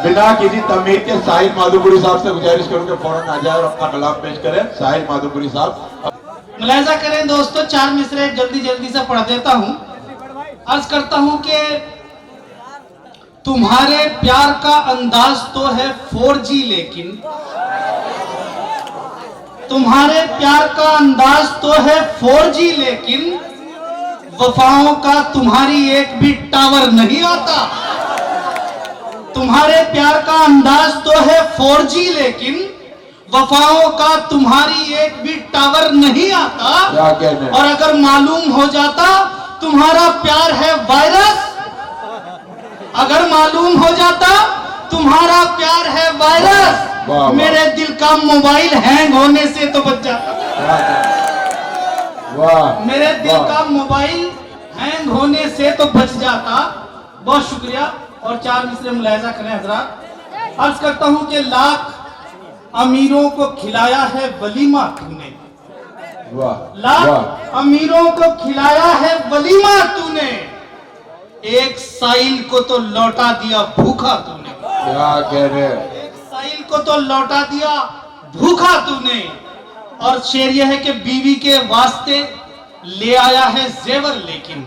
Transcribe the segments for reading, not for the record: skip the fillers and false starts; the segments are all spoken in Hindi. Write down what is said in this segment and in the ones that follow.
बिना किसी तमीज के साहिल माधोपुरी साहब से गुजारिश करूंगा फौरन आ जाए और अपना कलाम पेश करें। साहिल माधोपुरी साहब मुलाहिजा करें दोस्तों, 4 मिसरे जल्दी जल्दी से पढ़ देता हूं। अर्ज करता हूं कि तुम्हारे प्यार का अंदाज तो है 4G, लेकिन तुम्हारे प्यार का अंदाज तो है 4G, लेकिन वफाओं का तुम्हारी एक भी टावर नहीं आता। तुम्हारे प्यार का अंदाज तो है 4G, लेकिन वफाओं का तुम्हारी एक भी टावर नहीं आता। और अगर मालूम हो जाता तुम्हारा प्यार है वायरस, अगर मालूम हो जाता तुम्हारा प्यार है वायरस, मेरे दिल का मोबाइल हैंग होने से तो बच जाता। मेरे दिल का मोबाइल हैंग होने से तो बच जाता। बहुत शुक्रिया। और 4 मिसरे मुलाहिजा करें हजरात। अर्ज करता हूं कि लाख अमीरों को खिलाया है वलीमा तूने, लाख अमीरों को खिलाया है वलीमा तूने, एक साइल को तो लौटा दिया भूखा तूने। क्या कह रहे? एक साइल को तो लौटा दिया भूखा तूने। और शेर यह है कि बीवी के वास्ते ले आया है जेवर, लेकिन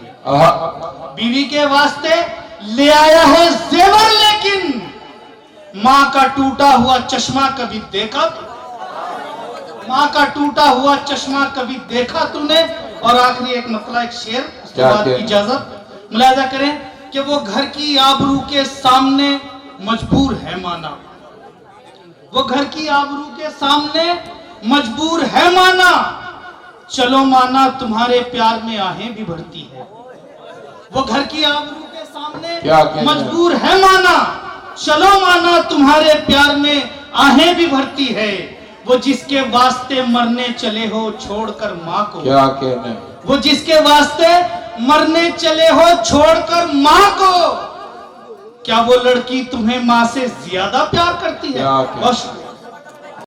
बीवी के वास्ते ले आया है जेवर, लेकिन माँ का टूटा हुआ चश्मा कभी देखा? माँ का टूटा हुआ चश्मा कभी देखा तूने? और आखिरी एक मतला, एक शेर, उसके बाद इजाजत। मुलाहिजा करें कि वो घर की आबरू के सामने मजबूर है माना, वो घर की आबरू के सामने मजबूर है माना, चलो माना तुम्हारे प्यार में आहें भी भरती है। वो घर की आबरू के सामने मजबूर है माना, चलो माना तुम्हारे प्यार में आहें भी भरती है। वो जिसके वास्ते मरने चले हो छोड़कर माँ को, क्या कहने? वो जिसके वास्ते मरने चले हो छोड़कर माँ को, क्या वो लड़की तुम्हें माँ से ज्यादा प्यार करती है?